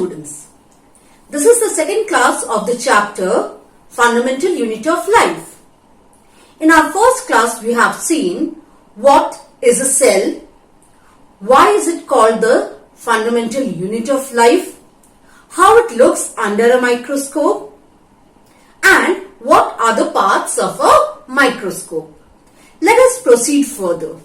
students. This is the second class of the chapter Fundamental Unit of Life. In our first class we have seen what is a cell, why is it called the fundamental unit of life, how it looks under a microscope, and what are the parts of a microscope. Let us proceed further.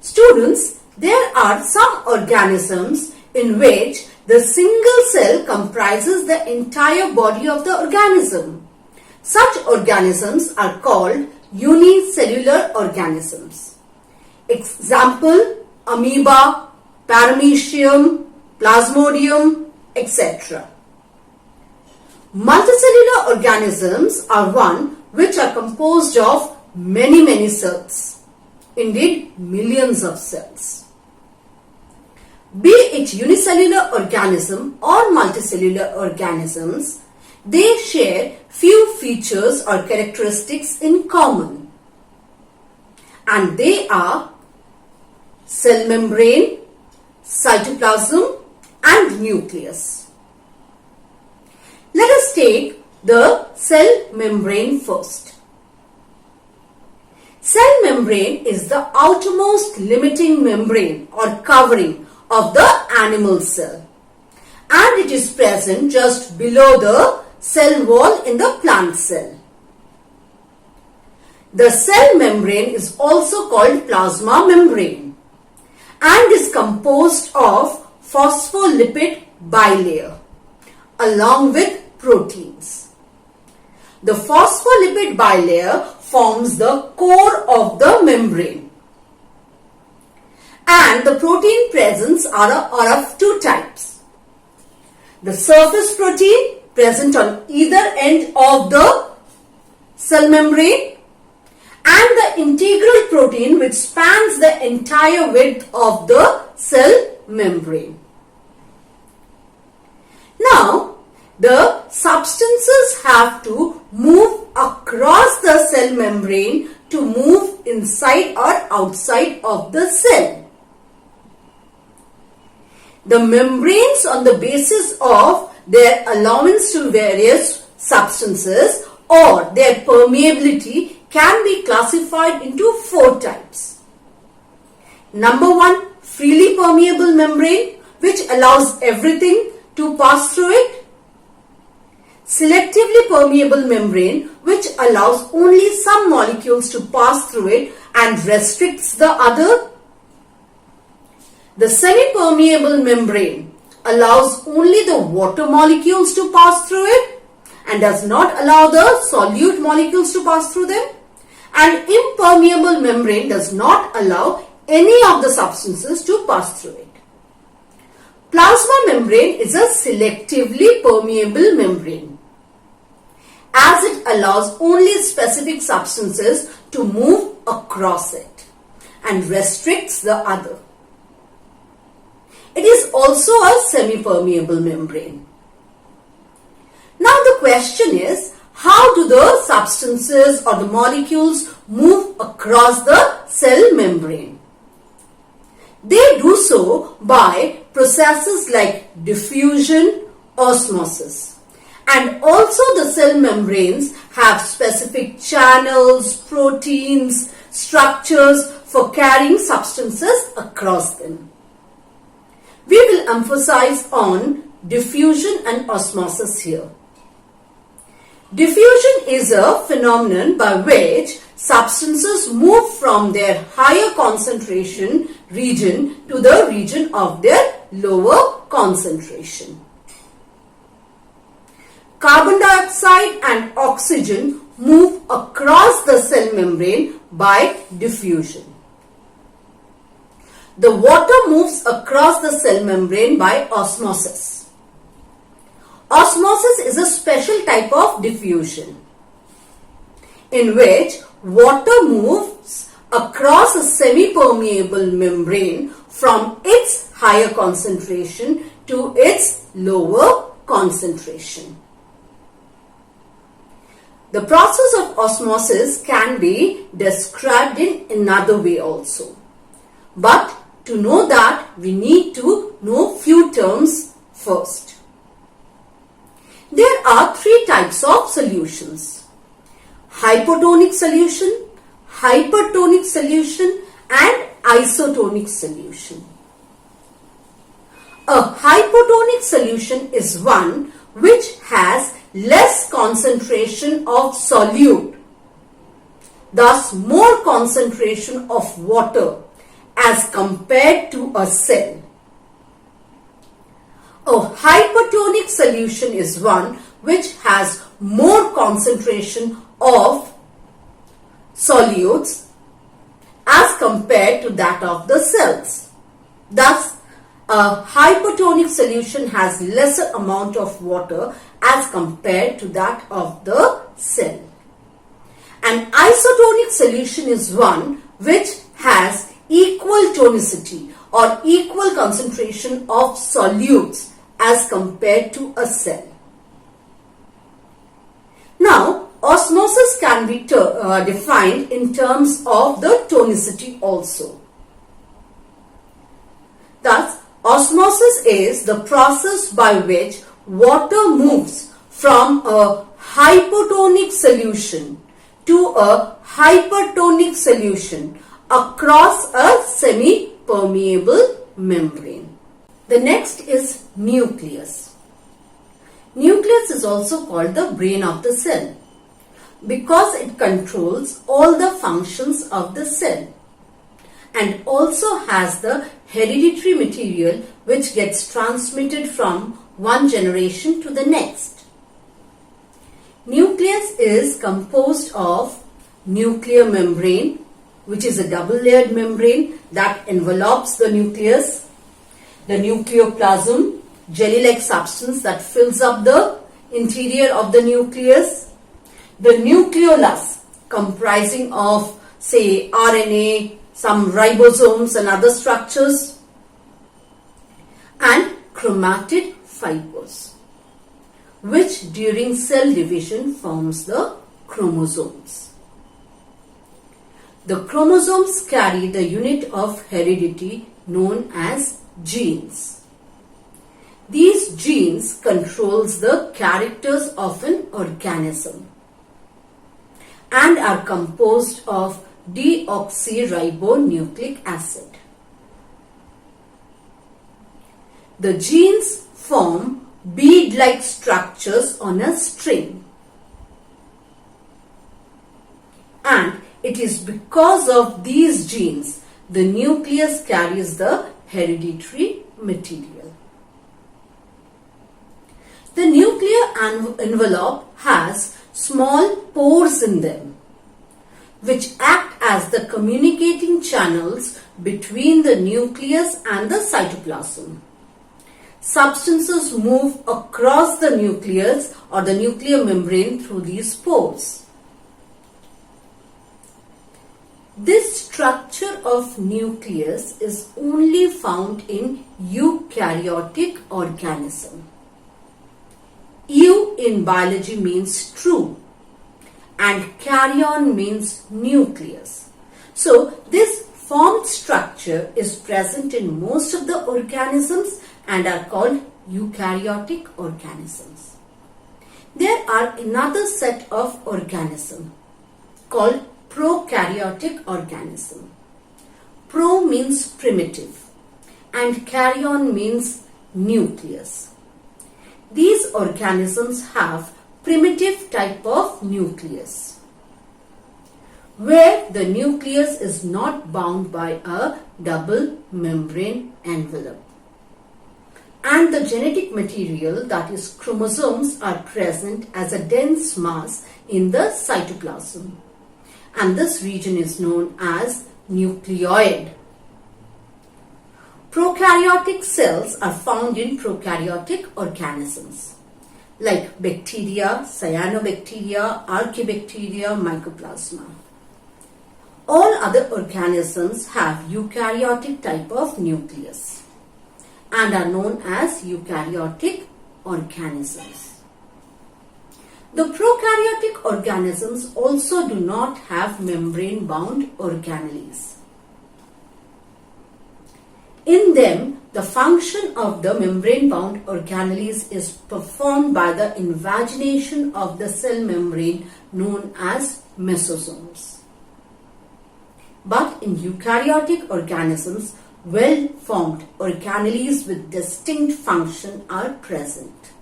Students, there are some organisms in which the single cell comprises the entire body of the organism. Such organisms are called unicellular organisms. Example, amoeba, paramecium, plasmodium, etc. Multicellular organisms are one which are composed of many cells, indeed millions of cells. Be it unicellular organism or multicellular organisms, they share few features or characteristics in common, and they are cell membrane, cytoplasm and nucleus. Let us take the cell membrane first. Cell membrane is the outermost limiting membrane or covering of the animal cell, and it is present just below the cell wall in the plant cell. The cell membrane is also called plasma membrane and is composed of phospholipid bilayer along with proteins. The phospholipid bilayer forms the core of the membrane, and the protein presents are of two types. The surface protein present on either end of the cell membrane, and the integral protein which spans the entire width of the cell membrane. Now, the substances have to move across the cell membrane to move inside or outside of the cell. The membranes, on the basis of their allowance to various substances or their permeability, can be classified into four types. Number one, freely permeable membrane, which allows everything to pass through it. Selectively permeable membrane, which allows only some molecules to pass through it and restricts the other. The semi-permeable membrane allows only the water molecules to pass through it and does not allow the solute molecules to pass through them. And impermeable membrane does not allow any of the substances to pass through it. Plasma membrane is a selectively permeable membrane, as it allows only specific substances to move across it and restricts the other. It is also a semi-permeable membrane. Now the question is, how do the substances or the molecules move across the cell membrane? They do so by processes like diffusion, osmosis. And also the cell membranes have specific channels, proteins, structures for carrying substances across them. We will emphasize on diffusion and osmosis here. Diffusion is a phenomenon by which substances move from their higher concentration region to the region of their lower concentration. Carbon dioxide and oxygen move across the cell membrane by diffusion. The water moves across the cell membrane by osmosis. Osmosis is a special type of diffusion in which water moves across a semi-permeable membrane from its higher concentration to its lower concentration. The process of osmosis can be described in another way also. But to know that, we need to know few terms first. There are three types of solutions: hypotonic solution, hypertonic solution, and isotonic solution. A hypotonic solution is one which has less concentration of solute, thus more concentration of water as compared to a cell. A hypertonic solution is one which has more concentration of solutes as compared to that of the cells. Thus, a hypertonic solution has lesser amount of water as compared to that of the cell. An isotonic solution is one which has equal tonicity or equal concentration of solutes as compared to a cell. Now, osmosis can be defined in terms of the tonicity also. Thus, osmosis is the process by which water moves from a hypotonic solution to a hypertonic solution across a semi-permeable membrane. The next is nucleus. Nucleus is also called the brain of the cell because it controls all the functions of the cell and also has the hereditary material which gets transmitted from one generation to the next. Nucleus is composed of nuclear membrane, which is a double-layered membrane that envelopes the nucleus, the nucleoplasm, jelly-like substance that fills up the interior of the nucleus, the nucleolus comprising of, say, RNA, some ribosomes and other structures, and chromatid fibers, which during cell division forms the chromosomes. The chromosomes carry the unit of heredity known as genes. These genes controls the characters of an organism and are composed of deoxyribonucleic acid. The genes form bead-like structures on a string, and it is because of these genes the nucleus carries the hereditary material. The nuclear envelope has small pores in them which act as the communicating channels between the nucleus and the cytoplasm. Substances move across the nucleus or the nuclear membrane through these pores. This structure of nucleus is only found in eukaryotic organism. Eu in biology means true and karyon means nucleus. So this formed structure is present in most of the organisms and are called eukaryotic organisms. There are another set of organisms called prokaryotic organism. Pro means primitive and karyon means nucleus. These organisms have primitive type of nucleus where the nucleus is not bound by a double membrane envelope, and the genetic material, that is chromosomes, are present as a dense mass in the cytoplasm, and this region is known as nucleoid. Prokaryotic cells are found in prokaryotic organisms like bacteria, cyanobacteria, archaebacteria, mycoplasma. All other organisms have eukaryotic type of nucleus and are known as eukaryotic organisms. The prokaryotic organisms also do not have membrane-bound organelles. In them, The function of the membrane-bound organelles is performed by the invagination of the cell membrane known as mesosomes. But in eukaryotic organisms, well-formed organelles with distinct function are present.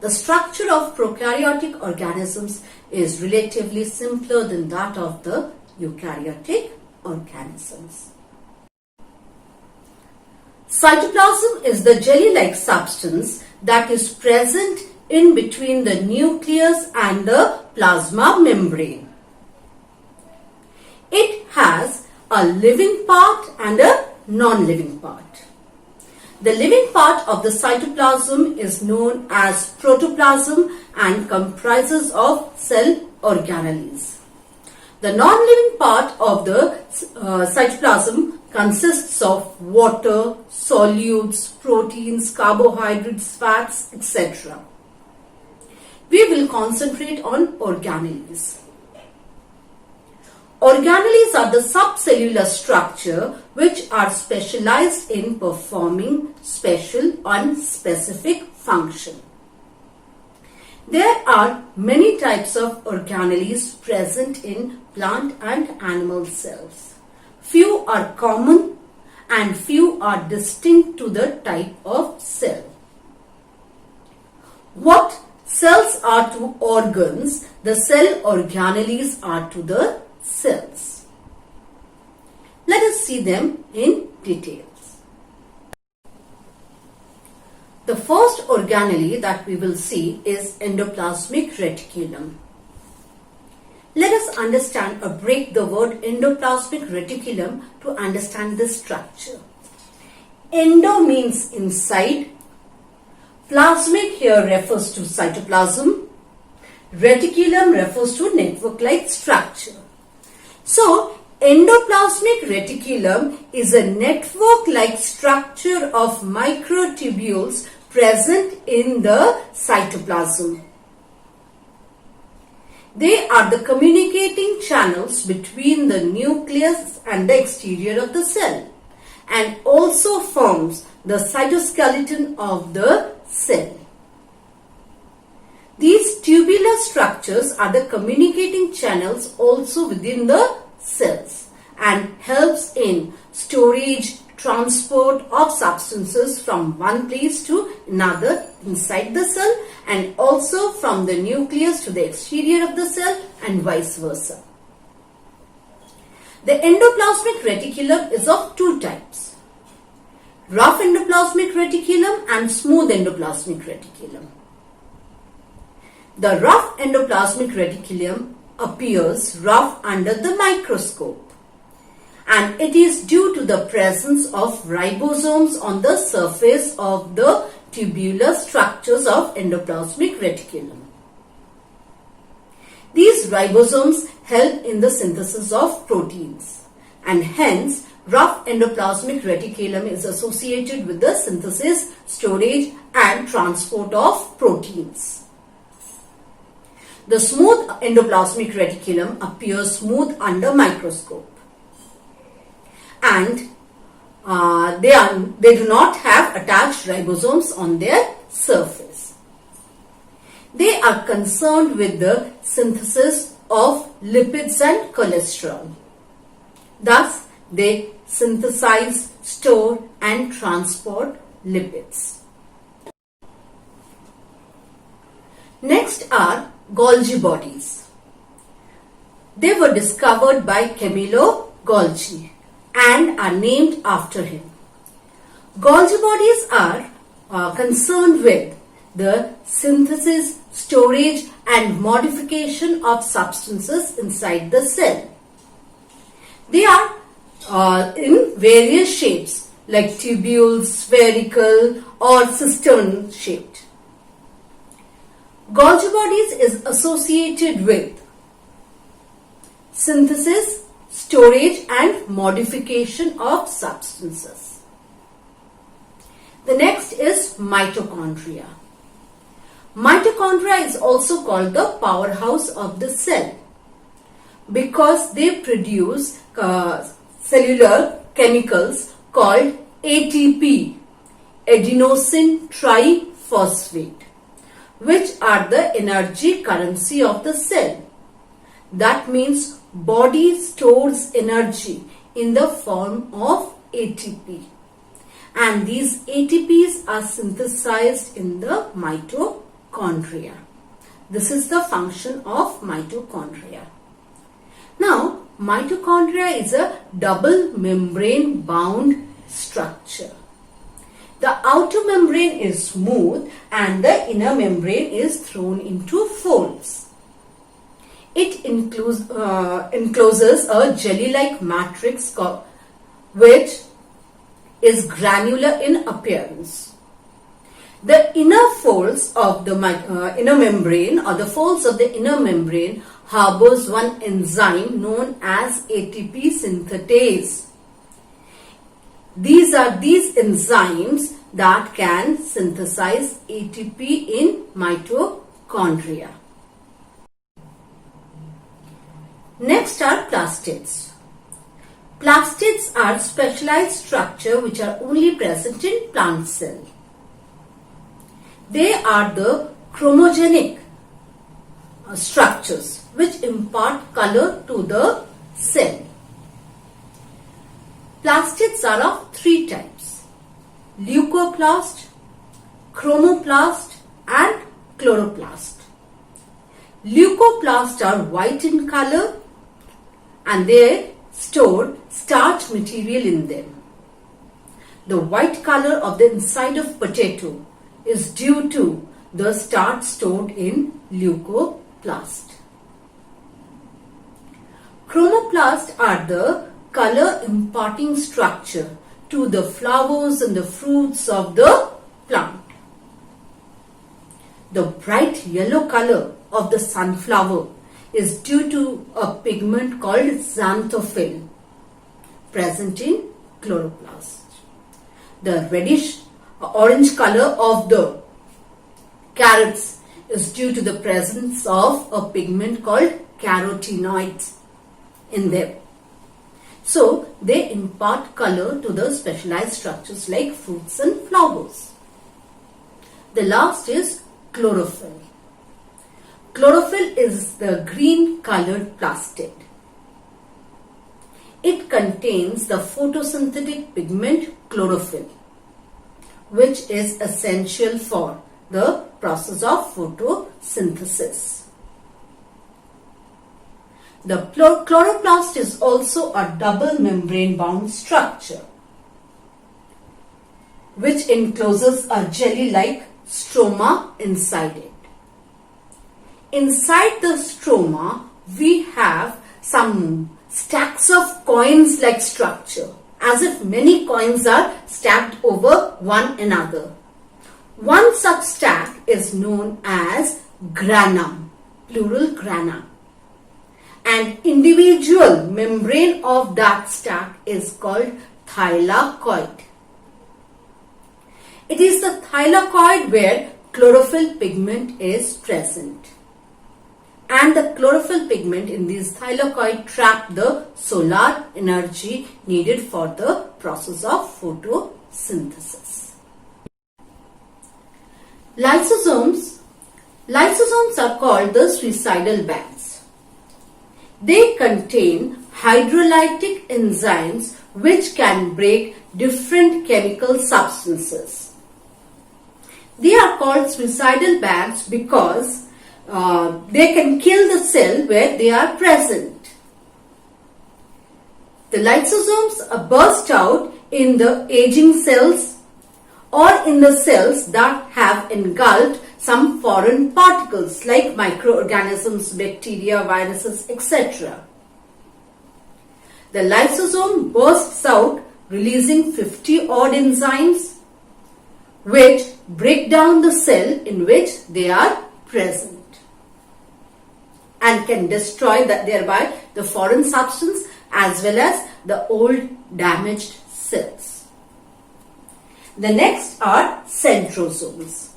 The structure of prokaryotic organisms is relatively simpler than that of the eukaryotic organisms. Cytoplasm is the jelly-like substance that is present in between the nucleus and the plasma membrane. It has a living part and a non-living part. The living part of the cytoplasm is known as protoplasm and comprises of cell organelles. The non-living part of the cytoplasm consists of water, solutes, proteins, carbohydrates, fats, etc. We will concentrate on organelles. Organelles are the subcellular structure which are specialized in performing special and specific function. There are many types of organelles present in plant and animal cells. Few are common and few are distinct to the type of cell. What cells are to organs, the cell organelles are to the cells. Let us see them in details. The first organelle that we will see is endoplasmic reticulum. Let us understand or break the word endoplasmic reticulum to understand the structure. Endo means inside. Plasmic here refers to cytoplasm. Reticulum refers to network-like structure. So, endoplasmic reticulum is a network-like structure of microtubules present in the cytoplasm. They are the communicating channels between the nucleus and the exterior of the cell and also forms the cytoskeleton of the cell. These tubular structures are the communicating channels also within the cells and helps in storage, transport of substances from one place to another inside the cell and also from the nucleus to the exterior of the cell and vice versa. The endoplasmic reticulum is of two types: rough endoplasmic reticulum and smooth endoplasmic reticulum. The rough endoplasmic reticulum appears rough under the microscope, and it is due to the presence of ribosomes on the surface of the tubular structures of endoplasmic reticulum. These ribosomes help in the synthesis of proteins, and hence rough endoplasmic reticulum is associated with the synthesis, storage and transport of proteins. The smooth endoplasmic reticulum appears smooth under microscope, and they do not have attached ribosomes on their surface. They are concerned with the synthesis of lipids and cholesterol. Thus, they synthesize, store and transport lipids. Next are Golgi bodies. They were discovered by Camillo Golgi and are named after him. Golgi bodies are concerned with the synthesis, storage and modification of substances inside the cell. They are in various shapes like tubules, spherical or cistern shaped. Golgi bodies is associated with synthesis, storage and modification of substances. The next is mitochondria. Mitochondria is also called the powerhouse of the cell because they produce cellular chemicals called ATP, adenosine triphosphate, which are the energy currency of the cell. That means body stores energy in the form of ATP, and these ATPs are synthesized in the mitochondria. This is the function of mitochondria. Now, mitochondria is a double membrane bound structure. The outer membrane is smooth and the inner membrane is thrown into folds. It encloses a jelly-like matrix which is granular in appearance. The inner folds of the inner membrane, or the folds of the inner membrane, harbors one enzyme known as ATP synthetase. These are these enzymes that can synthesize ATP in mitochondria. Next are plastids. Plastids are specialized structure which are only present in plant cell. They are the chromogenic structures which impart color to the cell. Plastids are of three types: leucoplast, chromoplast and chloroplast. Leucoplasts are white in color and they store starch material in them. The white color of the inside of potato is due to the starch stored in leucoplast. Chromoplasts are the color imparting structure to the flowers and the fruits of the plant. The bright yellow color of the sunflower is due to a pigment called xanthophyll present in chloroplast. The reddish orange color of the carrots is due to the presence of a pigment called carotenoids in them. So they impart color to the specialized structures like fruits and flowers. The last is chlorophyll. Chlorophyll is the green colored plastid. It contains the photosynthetic pigment chlorophyll, which is essential for the process of photosynthesis. The chloroplast is also a double membrane bound structure which encloses a jelly-like stroma inside it. Inside the stroma, we have some stacks of coins-like structure, as if many coins are stacked over one another. One such stack is known as granum, plural grana. An individual membrane of that stack is called thylakoid. It is the thylakoid where chlorophyll pigment is present. And the chlorophyll pigment in these thylakoid trap the solar energy needed for the process of photosynthesis. Lysosomes are called the suicidal bags. They contain hydrolytic enzymes which can break different chemical substances. They are called suicidal bags because they can kill the cell where they are present. The lysosomes burst out in the aging cells or in the cells that have engulfed some foreign particles like microorganisms, bacteria, viruses, etc. The lysosome bursts out releasing 50 odd enzymes which break down the cell in which they are present and can destroy thereby the foreign substance as well as the old damaged cells. The next are centrosomes.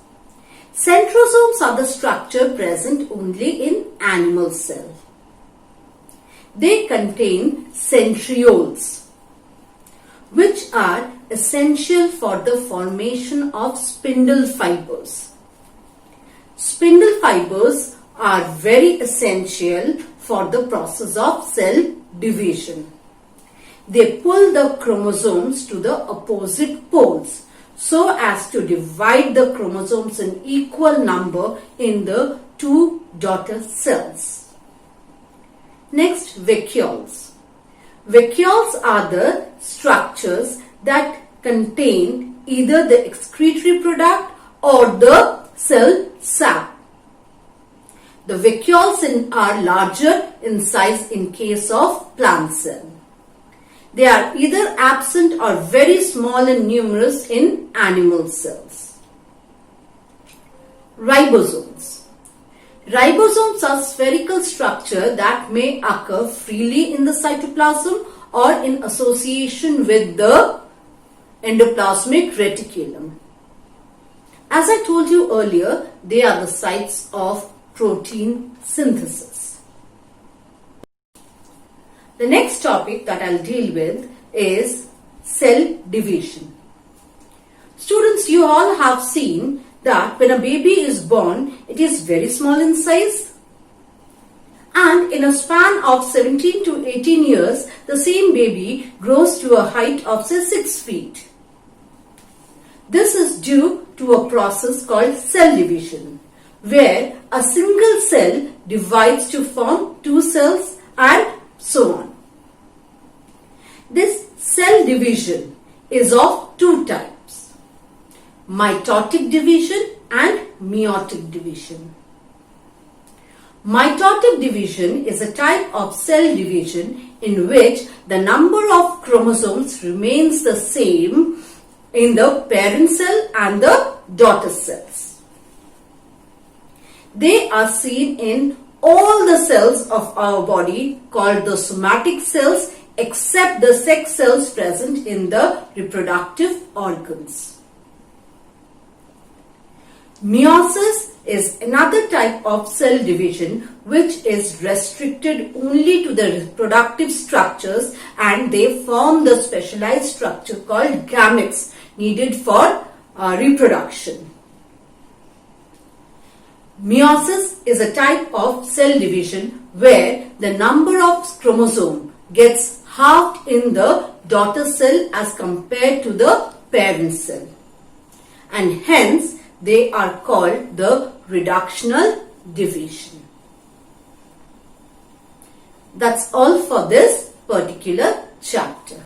Centrosomes are the structure present only in animal cell. They contain centrioles which are essential for the formation of spindle fibers. Spindle fibers are very essential for the process of cell division. They pull the chromosomes to the opposite poles so as to divide the chromosomes in equal number in the two daughter cells. Next, vacuoles. Vacuoles are the structures that contain either the excretory product or the cell sap. The vacuoles are larger in size in case of plant cell. They are either absent or very small and numerous in animal cells. Ribosomes. Ribosomes are spherical structure that may occur freely in the cytoplasm or in association with the endoplasmic reticulum. As I told you earlier, they are the sites of protein synthesis. The next topic that I'll deal with is cell division. Students, you all have seen that when a baby is born, it is very small in size. And in a span of 17 to 18 years, the same baby grows to a height of say 6 feet. This is due to a process called cell division, where a single cell divides to form two cells and so on. This cell division is of two types: mitotic division and meiotic division. Mitotic division is a type of cell division in which the number of chromosomes remains the same in the parent cell and the daughter cells. They are seen in all the cells of our body called the somatic cells, except the sex cells present in the reproductive organs. Meiosis is another type of cell division which is restricted only to the reproductive structures, and they form the specialized structure called gametes needed for reproduction. Meiosis is a type of cell division where the number of chromosomes gets halved in the daughter cell as compared to the parent cell, and hence they are called the reductional division. That's all for this particular chapter.